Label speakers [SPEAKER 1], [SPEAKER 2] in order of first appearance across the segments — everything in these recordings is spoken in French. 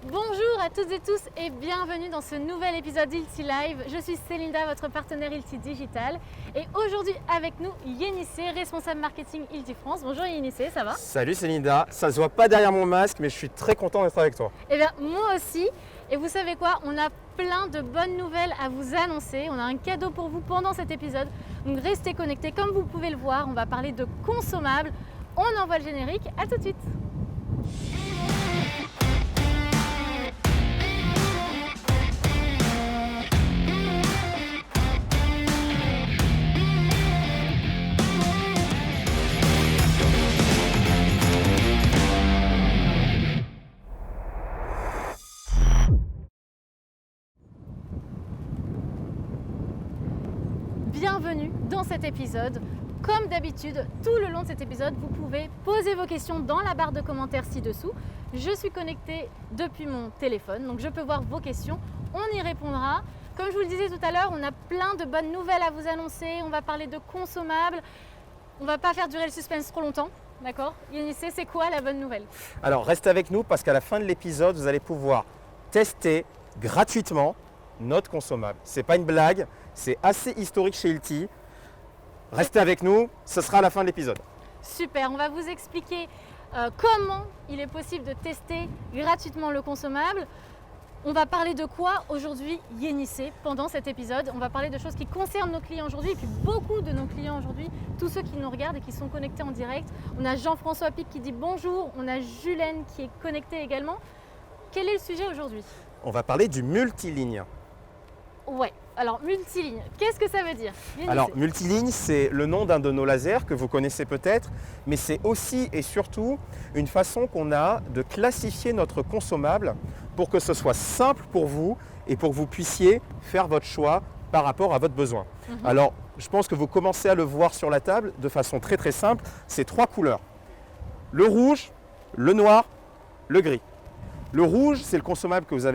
[SPEAKER 1] Bonjour à toutes et tous et bienvenue dans ce nouvel épisode d'Ilti Live. Je suis Célinda, votre partenaire Ilti Digital. Et aujourd'hui avec nous, Yénissé, responsable marketing Ilti France. Bonjour Yénissé, ça va?
[SPEAKER 2] Salut Célinda, ça se voit pas derrière mon masque, mais je suis très content d'être avec toi.
[SPEAKER 1] Eh bien, moi aussi. Et vous savez quoi? On a plein de bonnes nouvelles à vous annoncer. On a un cadeau pour vous pendant cet épisode. Donc restez connectés. Comme vous pouvez le voir, on va parler de consommables. On envoie le générique. À tout de suite. Bienvenue dans cet épisode. Comme d'habitude, tout le long de cet épisode, vous pouvez poser vos questions dans la barre de commentaires ci-dessous. Je suis connectée depuis mon téléphone, donc je peux voir vos questions. On y répondra. Comme je vous le disais tout à l'heure, on a plein de bonnes nouvelles à vous annoncer. On va parler de consommables. On ne va pas faire durer le suspense trop longtemps. D'accord? Yénissé, c'est quoi la bonne nouvelle?
[SPEAKER 2] Alors reste avec nous parce qu'à la fin de l'épisode, vous allez pouvoir tester gratuitement notre consommable. C'est pas une blague, c'est assez historique chez Ilti. Restez avec nous, ce sera à la fin de l'épisode.
[SPEAKER 1] Super, on va vous expliquer comment il est possible de tester gratuitement le consommable. On va parler de quoi aujourd'hui, Yénissé, pendant cet épisode? On va parler de choses qui concernent nos clients aujourd'hui et puis beaucoup de nos clients aujourd'hui, tous ceux qui nous regardent et qui sont connectés en direct. On a Jean-François Pic qui dit bonjour, on a Julène qui est connectée également. Quel est le sujet aujourd'hui?
[SPEAKER 2] On va parler du multiligne.
[SPEAKER 1] Ouais, alors multiligne, qu'est-ce que ça veut dire? Yénissé.
[SPEAKER 2] Alors multiligne, c'est le nom d'un de nos lasers que vous connaissez peut-être, mais c'est aussi et surtout une façon qu'on a de classifier notre consommable pour que ce soit simple pour vous et pour que vous puissiez faire votre choix par rapport à votre besoin. Alors je pense que vous commencez à le voir sur la table de façon très très simple, c'est trois couleurs. Le rouge, le noir, le gris. Le rouge, c'est le consommable que vous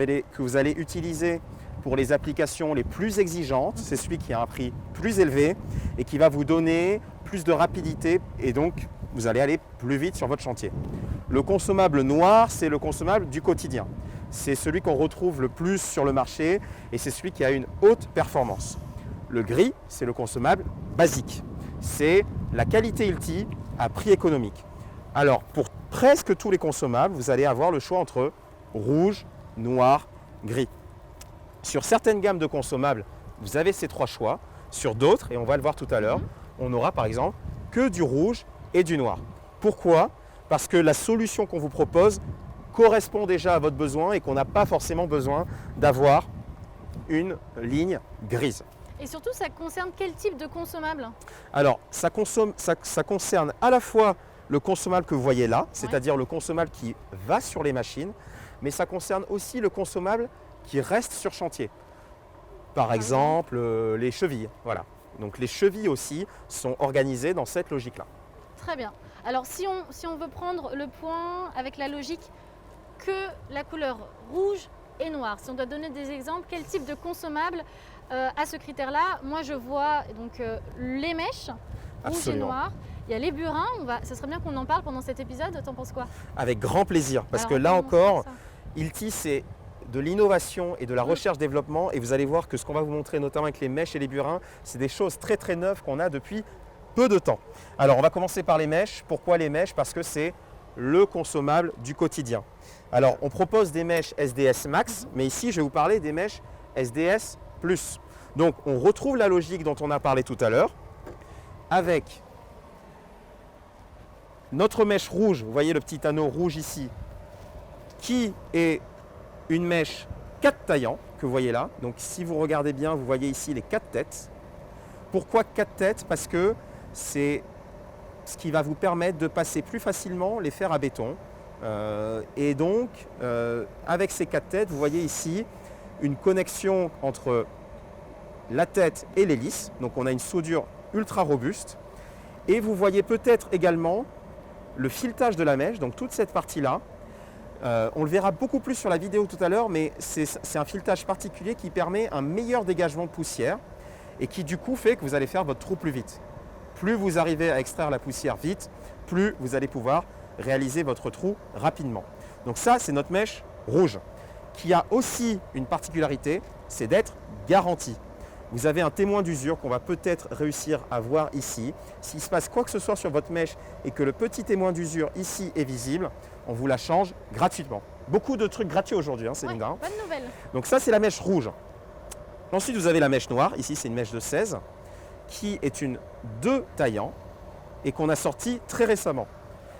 [SPEAKER 2] allez utiliser pour les applications les plus exigeantes. C'est celui qui a un prix plus élevé et qui va vous donner plus de rapidité et donc vous allez aller plus vite sur votre chantier. Le consommable noir, c'est le consommable du quotidien. C'est celui qu'on retrouve le plus sur le marché et c'est celui qui a une haute performance. Le gris, c'est le consommable basique. C'est la qualité Ilti à prix économique. Alors pour presque tous les consommables, vous allez avoir le choix entre rouge, noir, gris. Sur certaines gammes de consommables, vous avez ces trois choix. Sur d'autres, et on va le voir tout à l'heure, on aura par exemple que du rouge et du noir. Pourquoi? Parce que la solution qu'on vous propose correspond déjà à votre besoin et qu'on n'a pas forcément besoin d'avoir une ligne grise.
[SPEAKER 1] Et surtout, ça concerne quel type de consommable?
[SPEAKER 2] Alors, ça concerne à la fois le consommable que vous voyez là, c'est-à-dire le consommable qui va sur les machines, mais ça concerne aussi le consommable qui reste sur chantier. Par exemple, les chevilles. Voilà. Donc les chevilles aussi sont organisées dans cette logique-là.
[SPEAKER 1] Très bien. Alors si on veut prendre le point avec la logique que la couleur rouge et noir, si on doit donner des exemples, quel type de consommable à ce critère-là? Moi je vois donc les mèches, rouge
[SPEAKER 2] Absolument.
[SPEAKER 1] et noir. Il y a les burins, ce serait bien qu'on en parle pendant cet épisode, t'en penses quoi?
[SPEAKER 2] Avec grand plaisir, parce que là encore, Ilti c'est de l'innovation et de la recherche-développement et vous allez voir que ce qu'on va vous montrer notamment avec les mèches et les burins, c'est des choses très très neuves qu'on a depuis peu de temps. Alors on va commencer par les mèches. Pourquoi les mèches? Parce que c'est le consommable du quotidien. Alors on propose des mèches SDS Max, mais ici je vais vous parler des mèches SDS Plus. Donc on retrouve la logique dont on a parlé tout à l'heure avec notre mèche rouge, vous voyez le petit anneau rouge ici, qui est une mèche 4 taillants que vous voyez là. Donc si vous regardez bien, vous voyez ici les 4 têtes. Pourquoi 4 têtes? Parce que c'est ce qui va vous permettre de passer plus facilement les fers à béton. Et donc, avec ces 4 têtes, vous voyez ici une connexion entre la tête et l'hélice. Donc on a une soudure ultra robuste. Et vous voyez peut-être également le filetage de la mèche, donc toute cette partie-là. On le verra beaucoup plus sur la vidéo tout à l'heure, mais c'est un filetage particulier qui permet un meilleur dégagement de poussière et qui du coup fait que vous allez faire votre trou plus vite. Plus vous arrivez à extraire la poussière vite, plus vous allez pouvoir réaliser votre trou rapidement. Donc ça, c'est notre mèche rouge. qui a aussi une particularité, c'est d'être garantie. Vous avez un témoin d'usure qu'on va peut-être réussir à voir ici. S'il se passe quoi que ce soit sur votre mèche et que le petit témoin d'usure ici est visible, on vous la change gratuitement. Beaucoup de trucs gratuits aujourd'hui, Céline.
[SPEAKER 1] Ouais, bonne nouvelle.
[SPEAKER 2] Donc ça, c'est la mèche rouge. Ensuite, vous avez la mèche noire. Ici, c'est une mèche de 16 qui est une 2 taillant et qu'on a sortie très récemment.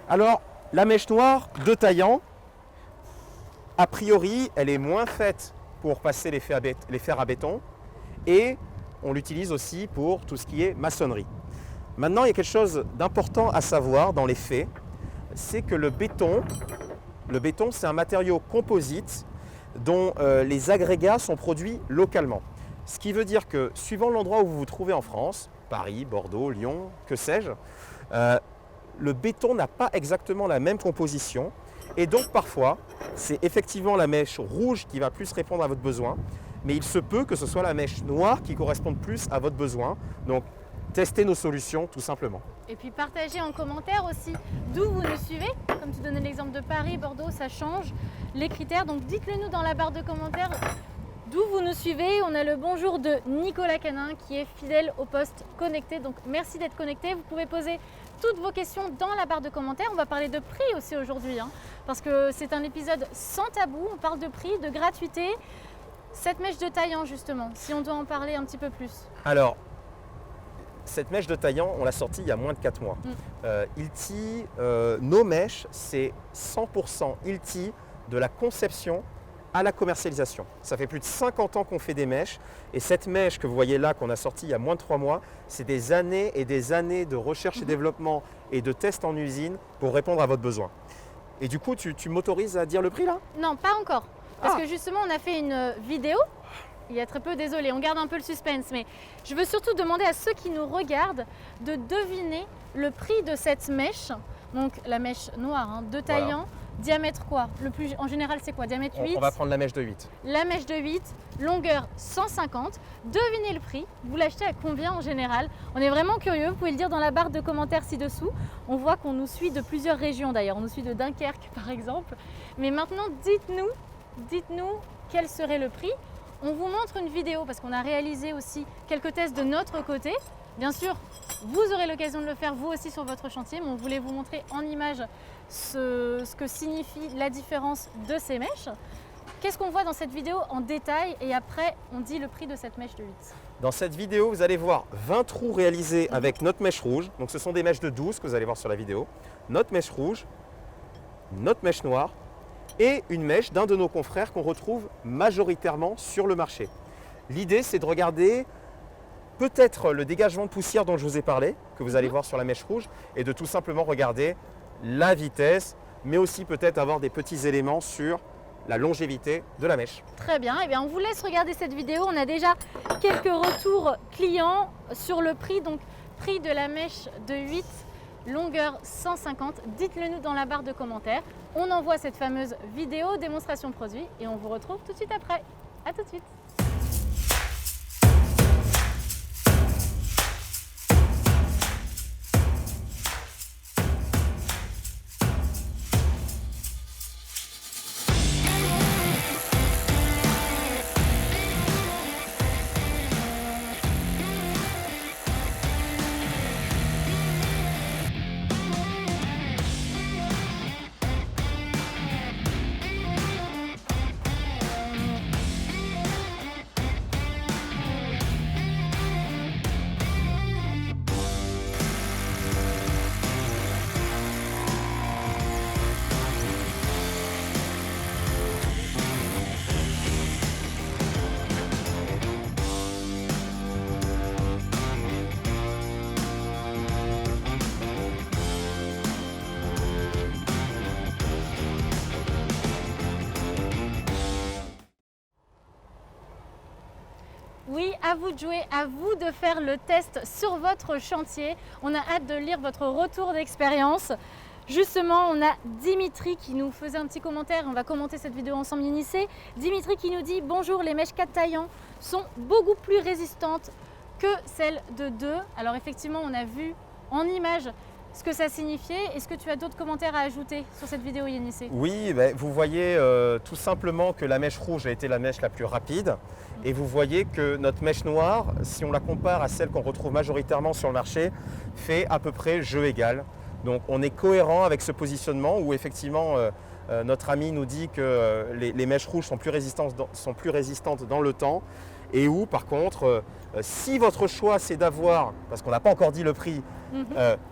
[SPEAKER 2] Alors, la mèche noire 2 taillant, a priori, elle est moins faite pour passer les fers à béton et on l'utilise aussi pour tout ce qui est maçonnerie. Maintenant, il y a quelque chose d'important à savoir dans les faits, c'est que le béton, c'est un matériau composite dont les agrégats sont produits localement. Ce qui veut dire que suivant l'endroit où vous vous trouvez en France, Paris, Bordeaux, Lyon, que sais-je, le béton n'a pas exactement la même composition et donc parfois c'est effectivement la mèche rouge qui va plus répondre à votre besoin, mais il se peut que ce soit la mèche noire qui corresponde plus à votre besoin. Donc testez nos solutions tout simplement.
[SPEAKER 1] Et puis partagez en commentaire aussi d'où vous nous suivez. Comme tu donnais l'exemple de Paris, Bordeaux, ça change les critères. Donc dites-le nous dans la barre de commentaires d'où vous nous suivez. On a le bonjour de Nicolas Canin qui est fidèle au poste connecté. Donc merci d'être connecté. Vous pouvez poser toutes vos questions dans la barre de commentaires. On va parler de prix aussi aujourd'hui, parce que c'est un épisode sans tabou. On parle de prix, de gratuité. Cette mèche de taillant justement, si on doit en parler un petit peu plus.
[SPEAKER 2] Alors, cette mèche de taillant, on l'a sortie il y a moins de 4 mois. Hilti, nos mèches, c'est 100% Hilti de la conception à la commercialisation. Ça fait plus de 50 ans qu'on fait des mèches et cette mèche que vous voyez là, qu'on a sortie il y a moins de 3 mois, c'est des années et des années de recherche et développement et de tests en usine pour répondre à votre besoin. Et du coup, tu m'autorises à dire le prix là?
[SPEAKER 1] Non, pas encore. Parce que justement, on a fait une vidéo. Il y a très peu, désolé, on garde un peu le suspense, mais je veux surtout demander à ceux qui nous regardent de deviner le prix de cette mèche. Donc la mèche noire, 2 taillants, voilà. Diamètre quoi? En général, c'est quoi? Diamètre 8?
[SPEAKER 2] On va prendre la mèche de 8.
[SPEAKER 1] La mèche de 8, longueur 150. Devinez le prix. Vous l'achetez à combien en général? On est vraiment curieux, vous pouvez le dire dans la barre de commentaires ci-dessous. On voit qu'on nous suit de plusieurs régions d'ailleurs. On nous suit de Dunkerque par exemple. Mais maintenant, dites-nous quel serait le prix. On vous montre une vidéo parce qu'on a réalisé aussi quelques tests de notre côté. Bien sûr, vous aurez l'occasion de le faire vous aussi sur votre chantier, mais on voulait vous montrer en image ce que signifie la différence de ces mèches. Qu'est-ce qu'on voit dans cette vidéo en détail et après on dit le prix de cette mèche de 8.
[SPEAKER 2] Dans cette vidéo, vous allez voir 20 trous réalisés avec notre mèche rouge. Donc ce sont des mèches de 12 que vous allez voir sur la vidéo. Notre mèche rouge, notre mèche noire et une mèche d'un de nos confrères qu'on retrouve majoritairement sur le marché. L'idée, c'est de regarder peut-être le dégagement de poussière dont je vous ai parlé, que vous allez voir sur la mèche rouge, et de tout simplement regarder la vitesse, mais aussi peut-être avoir des petits éléments sur la longévité de la mèche.
[SPEAKER 1] Très bien, et bien on vous laisse regarder cette vidéo. On a déjà quelques retours clients sur le prix, donc prix de la mèche de 8, longueur 150. Dites-le nous dans la barre de commentaires. On envoie cette fameuse vidéo démonstration produit et on vous retrouve tout de suite après. À tout de suite. Oui, à vous de jouer, à vous de faire le test sur votre chantier. On a hâte de lire votre retour d'expérience. Justement, on a Dimitri qui nous faisait un petit commentaire. On va commenter cette vidéo ensemble, Inissé. Dimitri qui nous dit « Bonjour, les mèches 4 taillants sont beaucoup plus résistantes que celles de 2. » Alors effectivement, on a vu en image ce que ça signifiait. Est-ce que tu as d'autres commentaires à ajouter sur cette vidéo, Yannis?
[SPEAKER 2] Oui, vous voyez tout simplement que la mèche rouge a été la mèche la plus rapide. Et vous voyez que notre mèche noire, si on la compare à celle qu'on retrouve majoritairement sur le marché, fait à peu près jeu égal. Donc on est cohérent avec ce positionnement où effectivement notre ami nous dit que les mèches rouges sont plus résistantes dans le temps et où par contre, si votre choix c'est d'avoir, parce qu'on n'a pas encore dit le prix,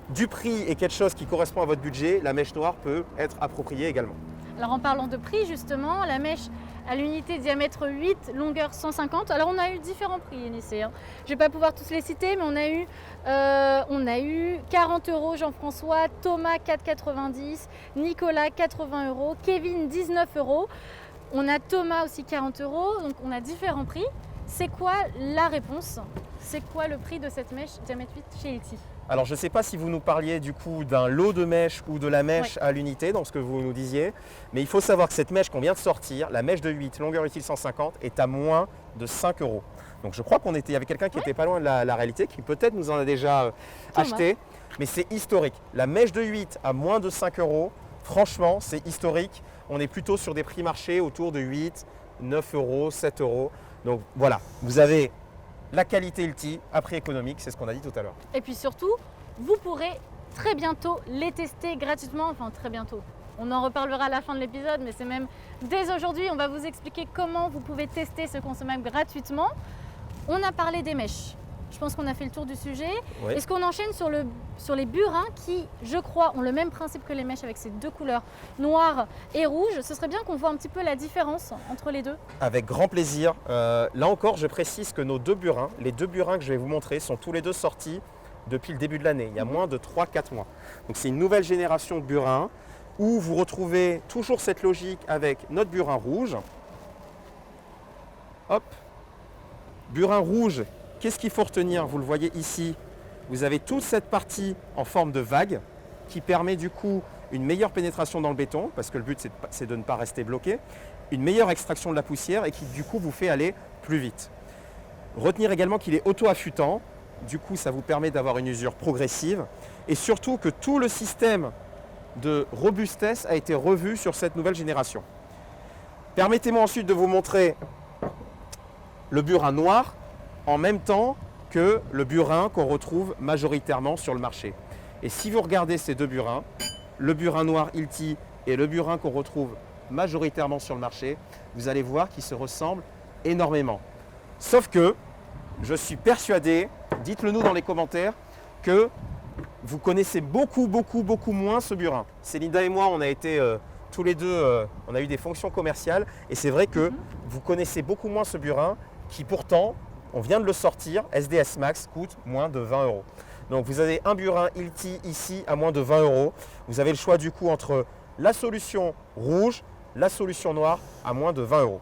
[SPEAKER 2] du prix et quelque chose qui correspond à votre budget, la mèche noire peut être appropriée également.
[SPEAKER 1] Alors en parlant de prix justement, la mèche à l'unité diamètre 8, longueur 150. Alors on a eu différents prix, Yannis. Je ne vais pas pouvoir tous les citer, mais on a eu 40 € Jean-François, Thomas 4,90, Nicolas 80 €, Kevin 19 €. On a Thomas aussi 40 €, donc on a différents prix. C'est quoi la réponse? C'est quoi le prix de cette mèche diamètre 8 chez Hilti?
[SPEAKER 2] Alors je ne sais pas si vous nous parliez du coup d'un lot de mèches ou de la mèche à l'unité, dans ce que vous nous disiez, mais il faut savoir que cette mèche qu'on vient de sortir, la mèche de 8, longueur utile 150, est à moins de 5 €. Donc je crois qu'il y avait quelqu'un qui n'était pas loin de la réalité, qui peut-être nous en a déjà acheté, mais c'est historique. La mèche de 8 à moins de 5 €, franchement c'est historique. On est plutôt sur des prix marché autour de 8, 9 €, 7 €. Donc voilà, vous avez la qualité Hilti à prix économique, c'est ce qu'on a dit tout à l'heure.
[SPEAKER 1] Et puis surtout, vous pourrez très bientôt les tester gratuitement, enfin très bientôt. On en reparlera à la fin de l'épisode, mais c'est même dès aujourd'hui, on va vous expliquer comment vous pouvez tester ce consommable gratuitement. On a parlé des mèches. Je pense qu'on a fait le tour du sujet.
[SPEAKER 2] Oui.
[SPEAKER 1] Est-ce qu'on enchaîne sur les burins qui, je crois, ont le même principe que les mèches avec ces deux couleurs, noire et rouge? Ce serait bien qu'on voit un petit peu la différence entre les deux.
[SPEAKER 2] Avec grand plaisir. Là encore, je précise que nos deux burins, les deux burins que je vais vous montrer, sont tous les deux sortis depuis le début de l'année, il y a moins de 3-4 mois. Donc c'est une nouvelle génération de burins où vous retrouvez toujours cette logique avec notre burin rouge. Hop, burin rouge. Qu'est-ce qu'il faut retenir? Vous le voyez ici, vous avez toute cette partie en forme de vague qui permet du coup une meilleure pénétration dans le béton, parce que le but c'est de ne pas rester bloqué, une meilleure extraction de la poussière et qui du coup vous fait aller plus vite. Retenir également qu'il est auto-affûtant, du coup ça vous permet d'avoir une usure progressive et surtout que tout le système de robustesse a été revu sur cette nouvelle génération. Permettez-moi ensuite de vous montrer le burin noir en même temps que le burin qu'on retrouve majoritairement sur le marché. Et si vous regardez ces deux burins, le burin noir Hilti et le burin qu'on retrouve majoritairement sur le marché, vous allez voir qu'ils se ressemblent énormément. Sauf que je suis persuadé, dites-le nous dans les commentaires, que vous connaissez beaucoup moins ce burin. Célinda et moi, on a été tous les deux, on a eu des fonctions commerciales et c'est vrai que vous connaissez beaucoup moins ce burin qui pourtant, on vient de le sortir, SDS Max coûte moins de 20 €. Donc vous avez un burin Hilti ici à moins de 20 €. Vous avez le choix du coup entre la solution rouge, la solution noire à moins de 20 €.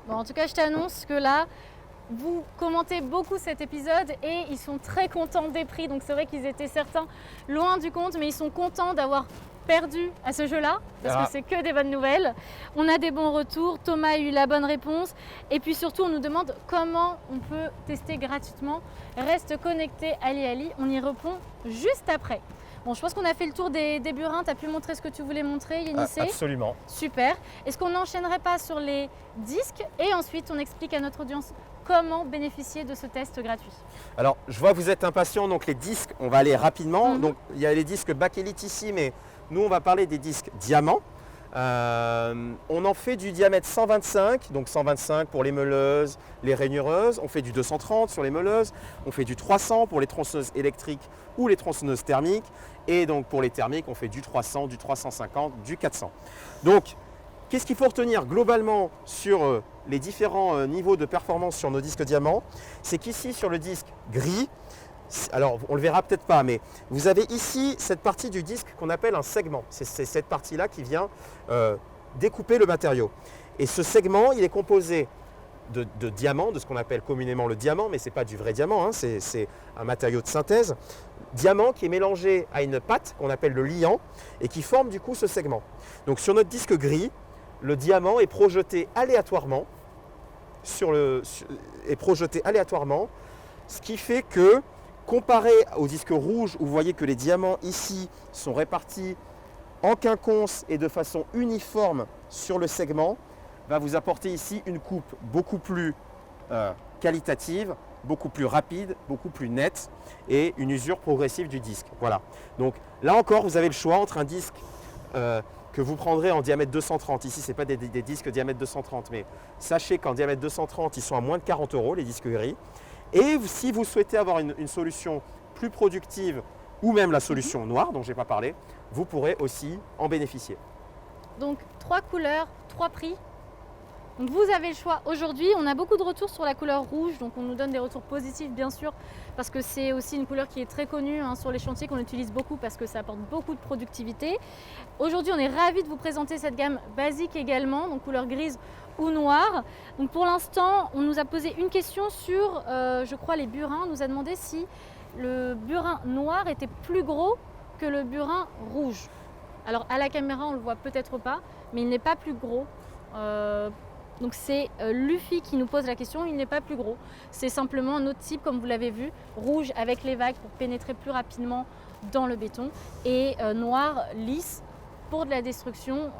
[SPEAKER 1] Bon, en tout cas, je t'annonce que là, vous commentez beaucoup cet épisode et ils sont très contents des prix. Donc c'est vrai qu'ils étaient certains loin du compte, mais ils sont contents d'avoir perdu à ce jeu-là, parce que c'est que des bonnes nouvelles. On a des bons retours, Thomas a eu la bonne réponse et puis surtout on nous demande comment on peut tester gratuitement. Reste connecté Ali, on y répond juste après. Bon, je pense qu'on a fait le tour des burins, tu as pu montrer ce que tu voulais montrer, Yannis?
[SPEAKER 2] Absolument.
[SPEAKER 1] Super. Est-ce qu'on n'enchaînerait pas sur les disques et ensuite on explique à notre audience comment bénéficier de ce test gratuit?
[SPEAKER 2] Alors, je vois que vous êtes impatients, donc les disques, on va aller rapidement. Donc, il y a les disques Bakelite ici, mais nous, on va parler des disques diamants. On en fait du diamètre 125, donc 125 pour les meuleuses, les rainureuses. On fait du 230 sur les meuleuses. On fait du 300 pour les tronçonneuses électriques ou les tronçonneuses thermiques. Et donc, pour les thermiques, on fait du 300, du 350, du 400. Donc, qu'est-ce qu'il faut retenir globalement sur les différents niveaux de performance sur nos disques diamants? C'est qu'ici, sur le disque gris, alors on ne le verra peut-être pas, mais vous avez ici cette partie du disque qu'on appelle un segment. C'est cette partie-là qui vient découper le matériau. Et ce segment, il est composé de diamants, de ce qu'on appelle communément le diamant, mais ce n'est pas du vrai diamant, hein, c'est un matériau de synthèse. Diamant qui est mélangé à une pâte qu'on appelle le liant et qui forme du coup ce segment. Donc sur notre disque gris, le diamant est projeté aléatoirement, ce qui fait que comparé au disque rouge où vous voyez que les diamants ici sont répartis en quinconce et de façon uniforme sur le segment, va vous apporter ici une coupe beaucoup plus qualitative, beaucoup plus rapide, beaucoup plus nette et une usure progressive du disque. Voilà. Donc là encore, vous avez le choix entre un disque que vous prendrez en diamètre 230. Ici, ce n'est pas des disques diamètre 230, mais sachez qu'en diamètre 230, ils sont à moins de 40 €, les disques gris. Et si vous souhaitez avoir une solution plus productive ou même la solution noire dont je n'ai pas parlé, vous pourrez aussi en bénéficier.
[SPEAKER 1] Donc 3 couleurs, 3 prix. Donc vous avez le choix. Aujourd'hui, on a beaucoup de retours sur la couleur rouge, donc on nous donne des retours positifs bien sûr, parce que c'est aussi une couleur qui est très connue sur les chantiers, qu'on utilise beaucoup parce que ça apporte beaucoup de productivité. Aujourd'hui, on est ravis de vous présenter cette gamme basique également, donc couleur grise ou noire. Donc pour l'instant, on nous a posé une question sur, je crois, les burins. On nous a demandé si le burin noir était plus gros que le burin rouge. Alors à la caméra, on ne le voit peut-être pas, mais il n'est pas plus gros. Donc c'est Luffy qui nous pose la question, il n'est pas plus gros. C'est simplement un autre type, comme vous l'avez vu, rouge avec les vagues pour pénétrer plus rapidement dans le béton et noir lisse pour de la destruction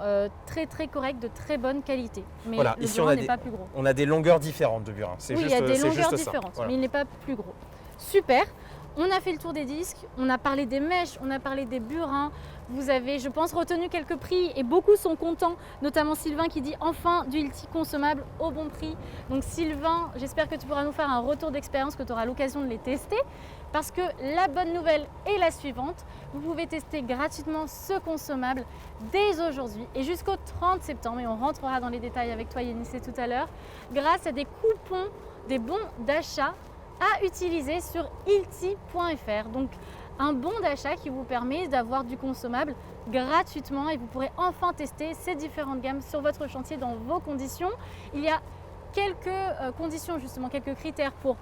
[SPEAKER 1] très très correcte, de très bonne qualité. Mais
[SPEAKER 2] voilà,
[SPEAKER 1] le
[SPEAKER 2] ici
[SPEAKER 1] burin n'est pas plus gros.
[SPEAKER 2] On a des longueurs différentes de burin.
[SPEAKER 1] Oui, il y a des longueurs différentes,
[SPEAKER 2] voilà.
[SPEAKER 1] mais il n'est pas plus gros. Super. On a fait le tour des disques, on a parlé des mèches, on a parlé des burins. Vous avez, je pense, retenu quelques prix et beaucoup sont contents, notamment Sylvain qui dit enfin du Hilti consommable au bon prix. Donc Sylvain, j'espère que tu pourras nous faire un retour d'expérience, que tu auras l'occasion de les tester. Parce que la bonne nouvelle est la suivante, vous pouvez tester gratuitement ce consommable dès aujourd'hui et jusqu'au 30 septembre, et on rentrera dans les détails avec toi Yannis tout à l'heure, grâce à des coupons, des bons d'achat à utiliser sur hilti.fr. Donc un bon d'achat qui vous permet d'avoir du consommable gratuitement et vous pourrez enfin tester ces différentes gammes sur votre chantier dans vos conditions. Il y a quelques conditions, justement quelques critères pour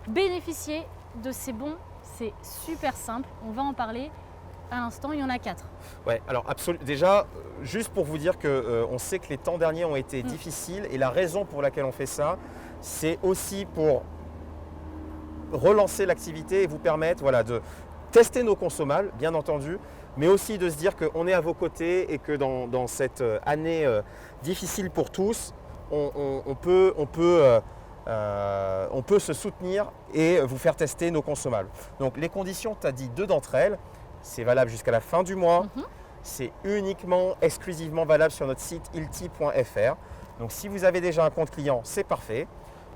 [SPEAKER 1] bénéficier de ces bons. C'est super simple, on va en parler à l'instant, il y en a 4.
[SPEAKER 2] Ouais, alors absolument. Déjà, juste pour vous dire qu'on sait que les temps derniers ont été difficiles et la raison pour laquelle on fait ça, c'est aussi pour relancer l'activité et vous permettre de tester nos consommables, bien entendu, mais aussi de se dire qu'on est à vos côtés et que dans cette année difficile pour tous, on peut se soutenir et vous faire tester nos consommables. Donc les conditions, tu as dit 2 d'entre elles, c'est valable jusqu'à la fin du mois, c'est uniquement, exclusivement valable sur notre site hilti.fr. Donc si vous avez déjà un compte client, c'est parfait.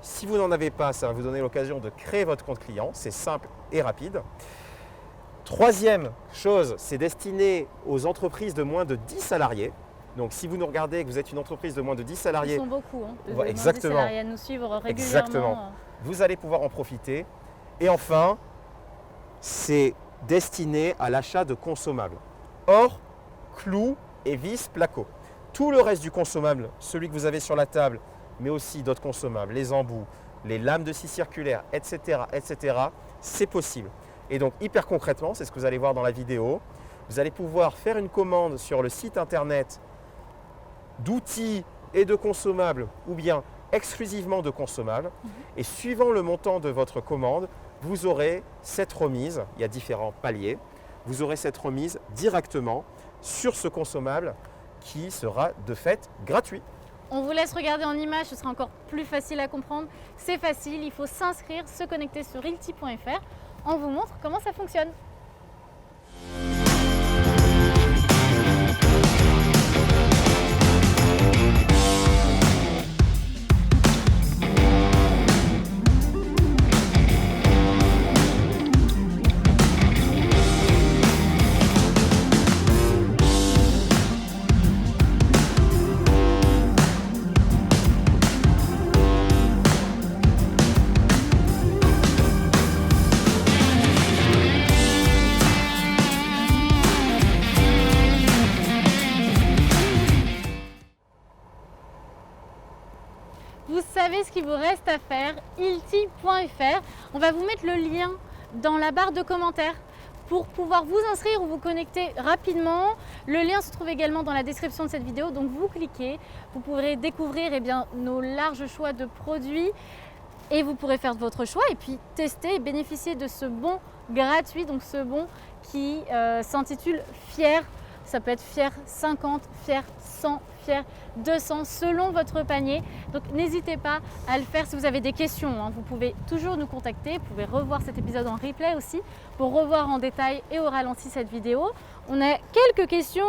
[SPEAKER 2] Si vous n'en avez pas, ça va vous donner l'occasion de créer votre compte client, c'est simple et rapide. Troisième chose, c'est destiné aux entreprises de moins de 10 salariés. Donc si vous nous regardez et que vous êtes une entreprise de moins de 10 salariés,
[SPEAKER 1] ils sont beaucoup,
[SPEAKER 2] exactement,
[SPEAKER 1] 10 salariés à nous suivre régulièrement.
[SPEAKER 2] Exactement. Vous allez pouvoir en profiter. Et enfin, c'est destiné à l'achat de consommables. Or, clous et vis placo. Tout le reste du consommable, celui que vous avez sur la table, mais aussi d'autres consommables, les embouts, les lames de scie circulaire, etc., c'est possible. Et donc, hyper concrètement, c'est ce que vous allez voir dans la vidéo, vous allez pouvoir faire une commande sur le site internet d'outils et de consommables, ou bien exclusivement de consommables. Et suivant le montant de votre commande, vous aurez cette remise, il y a différents paliers, vous aurez cette remise directement sur ce consommable qui sera de fait gratuit.
[SPEAKER 1] On vous laisse regarder en image, ce sera encore plus facile à comprendre. C'est facile, il faut s'inscrire, se connecter sur hilti.fr. On vous montre comment ça fonctionne. Vous savez ce qu'il vous reste à faire, hilti.fr. On va vous mettre le lien dans la barre de commentaires pour pouvoir vous inscrire ou vous connecter rapidement. Le lien se trouve également dans la description de cette vidéo, donc vous cliquez, vous pourrez découvrir nos larges choix de produits et vous pourrez faire votre choix et puis tester et bénéficier de ce bon gratuit, donc ce bon qui s'intitule Fier. Ça peut être Fier 50, Fier 100, Fier 200 selon votre panier. Donc n'hésitez pas à le faire si vous avez des questions. Vous pouvez toujours nous contacter. Vous pouvez revoir cet épisode en replay aussi pour revoir en détail et au ralenti cette vidéo. On a quelques questions.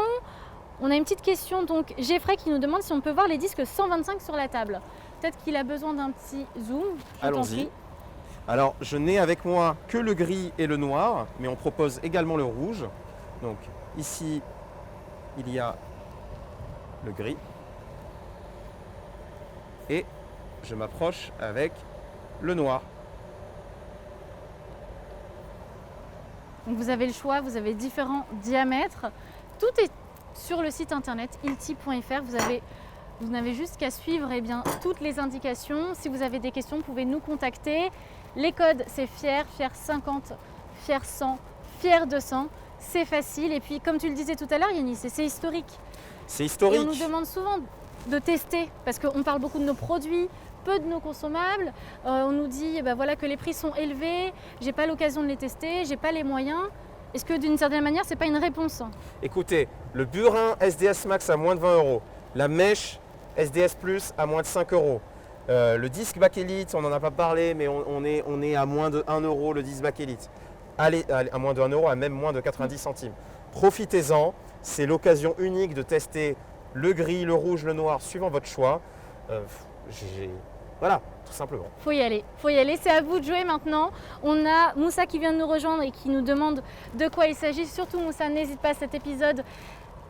[SPEAKER 1] On a une petite question, donc Jeffrey qui nous demande si on peut voir les disques 125 sur la table. Peut-être qu'il a besoin d'un petit zoom.
[SPEAKER 2] Allons-y. Alors, je n'ai avec moi que le gris et le noir, mais on propose également le rouge. Donc ici, il y a le gris. Et je m'approche avec le noir.
[SPEAKER 1] Donc vous avez le choix, vous avez différents diamètres. Tout est sur le site internet ilti.fr. Vous n'avez juste qu'à suivre toutes les indications. Si vous avez des questions, vous pouvez nous contacter. Les codes, c'est Fier, Fier 50, Fier 100, Fier 200. C'est facile. Et puis, comme tu le disais tout à l'heure, Yanis, c'est historique.
[SPEAKER 2] C'est historique.
[SPEAKER 1] Et on nous demande souvent de tester parce qu'on parle beaucoup de nos produits, peu de nos consommables. On nous dit voilà, que les prix sont élevés, j'ai pas l'occasion de les tester, j'ai pas les moyens. Est-ce que d'une certaine manière, c'est pas une réponse?
[SPEAKER 2] Écoutez, le burin SDS Max à moins de 20 €, la mèche SDS Plus à moins de 5 €, le disque Bakelite, on n'en a pas parlé, mais on est à moins de 1 € le disque Bakelite. Allez, à moins de 1 €, à même moins de 90 centimes. Profitez-en, c'est l'occasion unique de tester le gris, le rouge, le noir, suivant votre choix. Voilà, tout simplement.
[SPEAKER 1] Faut y aller, c'est à vous de jouer maintenant. On a Moussa qui vient de nous rejoindre et qui nous demande de quoi il s'agit. Surtout Moussa, n'hésite pas, cet épisode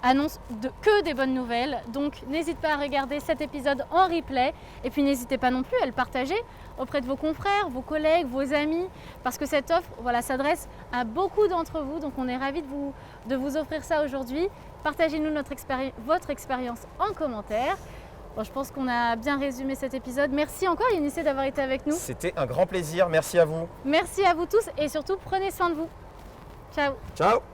[SPEAKER 1] annonce que des bonnes nouvelles. Donc n'hésite pas à regarder cet épisode en replay. Et puis n'hésitez pas non plus à le partager auprès de vos confrères, vos collègues, vos amis. Parce que cette offre s'adresse à beaucoup d'entre vous. Donc on est ravis de vous offrir ça aujourd'hui. Partagez-nous votre expérience en commentaire. Bon, je pense qu'on a bien résumé cet épisode. Merci encore Yanis d'avoir été avec nous.
[SPEAKER 2] C'était un grand plaisir, merci à vous.
[SPEAKER 1] Merci à vous tous et surtout prenez soin de vous. Ciao.
[SPEAKER 2] Ciao.